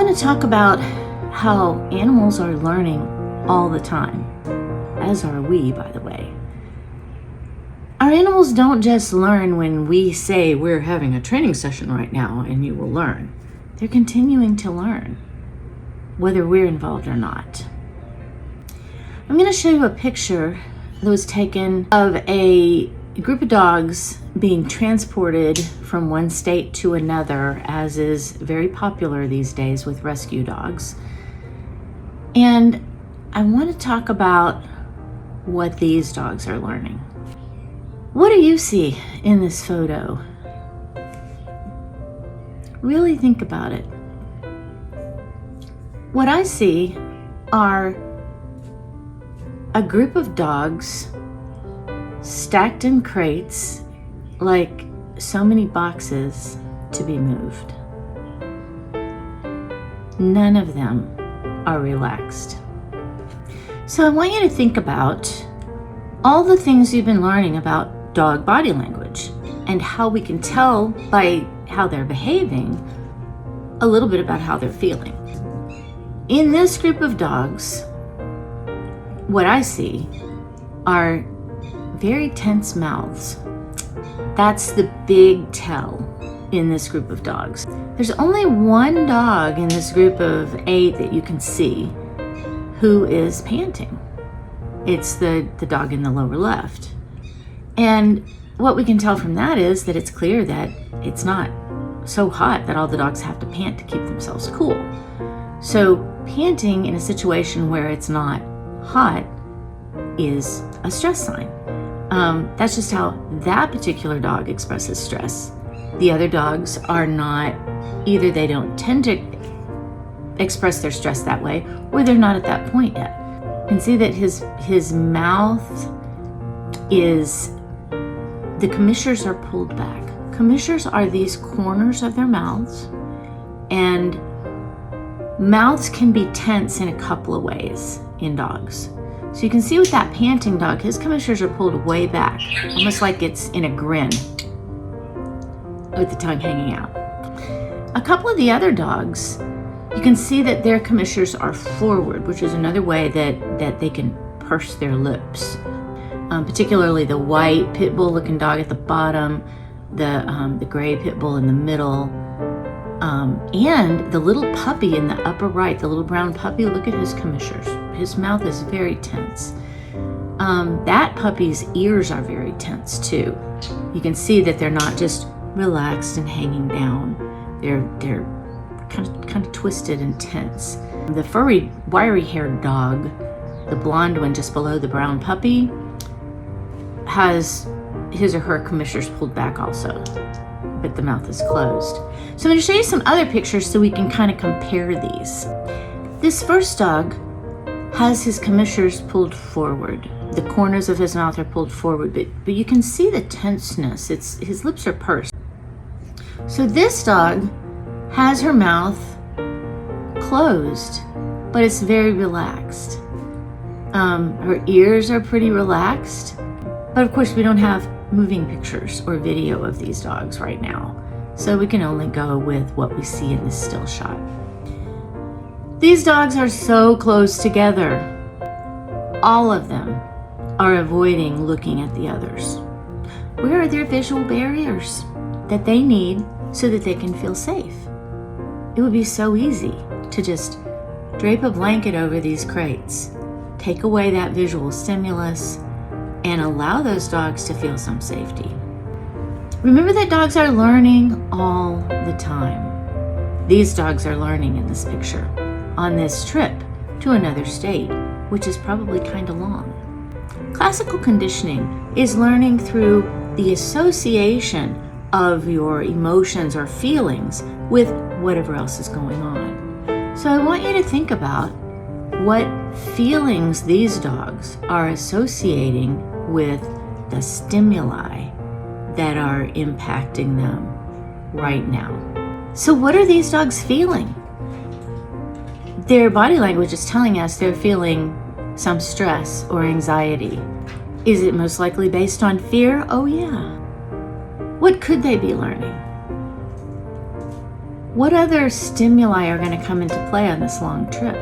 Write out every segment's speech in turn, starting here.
want to talk about how animals are learning all the time, as are we, by the way. Our animals don't just learn when we say we're having a training session right now and you will learn. They're continuing to learn, whether we're involved or not. I'm going to show you a picture that was taken of a group of dogs being transported from one state to another, as is very popular these days with rescue dogs. And I want to talk about what these dogs are learning. What do you see in this photo? Really think about it. What I see are a group of dogs stacked in crates like so many boxes to be moved. None of them are relaxed. So I want you to think about all the things you've been learning about dog body language and how we can tell by how they're behaving a little bit about how they're feeling. In this group of dogs, what I see are very tense mouths. That's the big tell in this group of dogs. There's only one dog in this group of 8 that you can see who is panting. It's the dog in the lower left. And what we can tell from that is that it's clear that it's not so hot that all the dogs have to pant to keep themselves cool. So panting in a situation where it's not hot is a stress sign. That's just how that particular dog expresses stress. The other dogs are not, either they don't tend to express their stress that way, or they're not at that point yet. You can see that his mouth is, the commissures are pulled back. Commissures are these corners of their mouths, and mouths can be tense in a couple of ways in dogs. So you can see with that panting dog, his commissures are pulled way back, almost like it's in a grin with the tongue hanging out. A couple of the other dogs, you can see that their commissures are forward, which is another way that they can purse their lips. Particularly the white pit bull looking dog at the bottom, the gray pit bull in the middle, and the little puppy in the upper right, the little brown puppy, look at his commissures. His mouth is very tense. That puppy's ears are very tense too. You can see that they're not just relaxed and hanging down. They're kind of twisted and tense. The furry, wiry-haired dog, the blonde one just below the brown puppy, has his or her commissures pulled back also, but the mouth is closed. So I'm going to show you some other pictures so we can kind of compare these. This first dog has his commissures pulled forward. The corners of his mouth are pulled forward, but you can see the tenseness. His lips are pursed. So this dog has her mouth closed, but it's very relaxed. Her ears are pretty relaxed, but of course we don't have moving pictures or video of these dogs right now, so we can only go with what we see in this still shot. These dogs are so close together. All of them are avoiding looking at the others. Where are their visual barriers that they need so that they can feel safe? It would be so easy to just drape a blanket over these crates, take away that visual stimulus, and allow those dogs to feel some safety. Remember that dogs are learning all the time. These dogs are learning in this picture on this trip to another state, which is probably kind of long. Classical conditioning is learning through the association of your emotions or feelings with whatever else is going on. So I want you to think about what feelings these dogs are associating with the stimuli that are impacting them right now. So what are these dogs feeling? Their body language is telling us they're feeling some stress or anxiety. Is it most likely based on fear? Oh yeah. What could they be learning? what other stimuli are going to come into play on this long trip?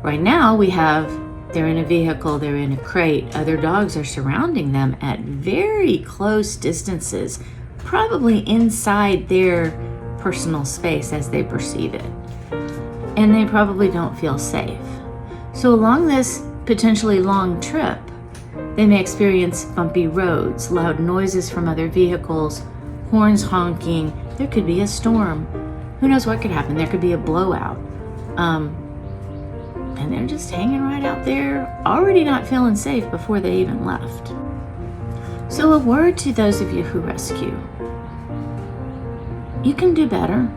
Right now they're in a vehicle, they're in a crate, other dogs are surrounding them at very close distances, probably inside their personal space as they perceive it. And they probably don't feel safe. So along this potentially long trip, they may experience bumpy roads, loud noises from other vehicles, horns honking. There could be a storm. Who knows what could happen? There could be a blowout. And they're just hanging right out there, already not feeling safe before they even left. So a word to those of you who rescue. You can do better.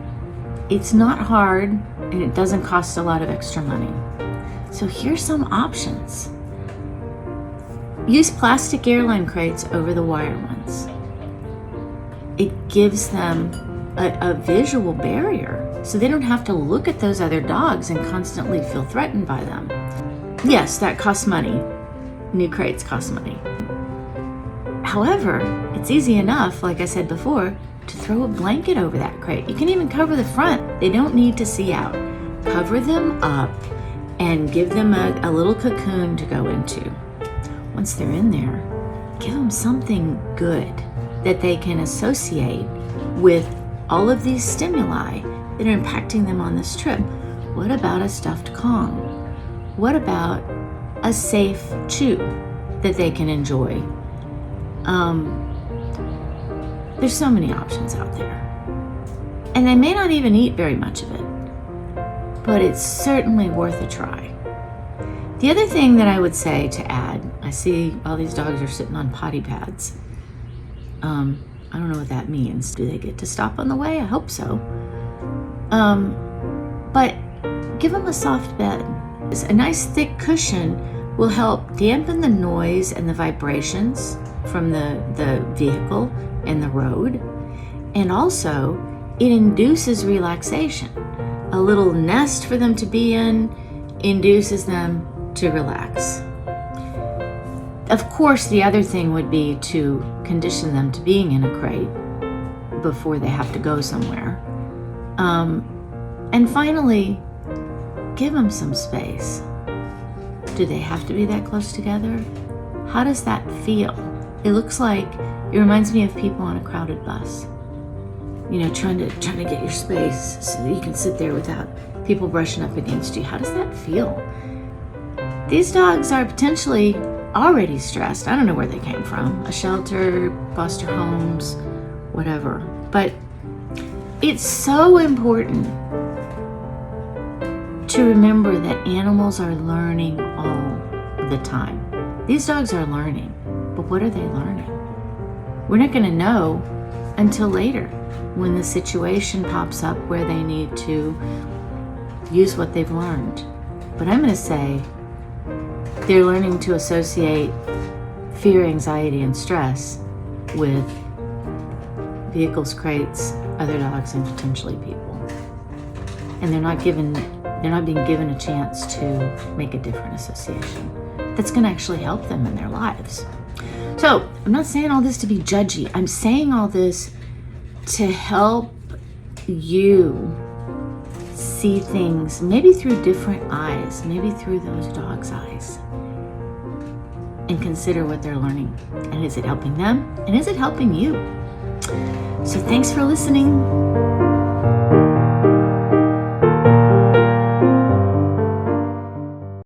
It's not hard, and it doesn't cost a lot of extra money. So here's some options. Use plastic airline crates over the wire ones. It gives them a visual barrier, so they don't have to look at those other dogs and constantly feel threatened by them. Yes, that costs money. New crates cost money. However, it's easy enough, like I said before, to throw a blanket over that crate. You can even cover the front. They don't need to see out. Cover them up and give them a little cocoon to go into. Once they're in there, give them something good that they can associate with all of these stimuli that are impacting them on this trip. What about a stuffed Kong? What about a safe chew that they can enjoy? There's so many options out there. And they may not even eat very much of it, but it's certainly worth a try. The other thing that I would say to add, I see all these dogs are sitting on potty pads. I don't know what that means. Do they get to stop on the way? I hope so. But give them a soft bed. A nice thick cushion will help dampen the noise and the vibrations from the vehicle and the road. And also, it induces relaxation. A little nest for them to be in induces them to relax. Of course, the other thing would be to condition them to being in a crate before they have to go somewhere. And finally, give them some space. Do they have to be that close together? How does that feel? It reminds me of people on a crowded bus. You know, trying to get your space so that you can sit there without people brushing up against you. How does that feel? These dogs are potentially already stressed. I don't know where they came from. A shelter, foster homes, whatever. But it's so important to remember that animals are learning all the time. These dogs are learning, but what are they learning? We're not going to know until later when the situation pops up where they need to use what they've learned. But I'm going to say they're learning to associate fear, anxiety, and stress with vehicles, crates, other dogs, and potentially people. And they're not being given a chance to make a different association that's going to actually help them in their lives. So I'm not saying all this to be judgy. I'm saying all this to help you see things maybe through different eyes, maybe through those dogs' eyes, and consider what they're learning. And is it helping them? And is it helping you? So thanks for listening.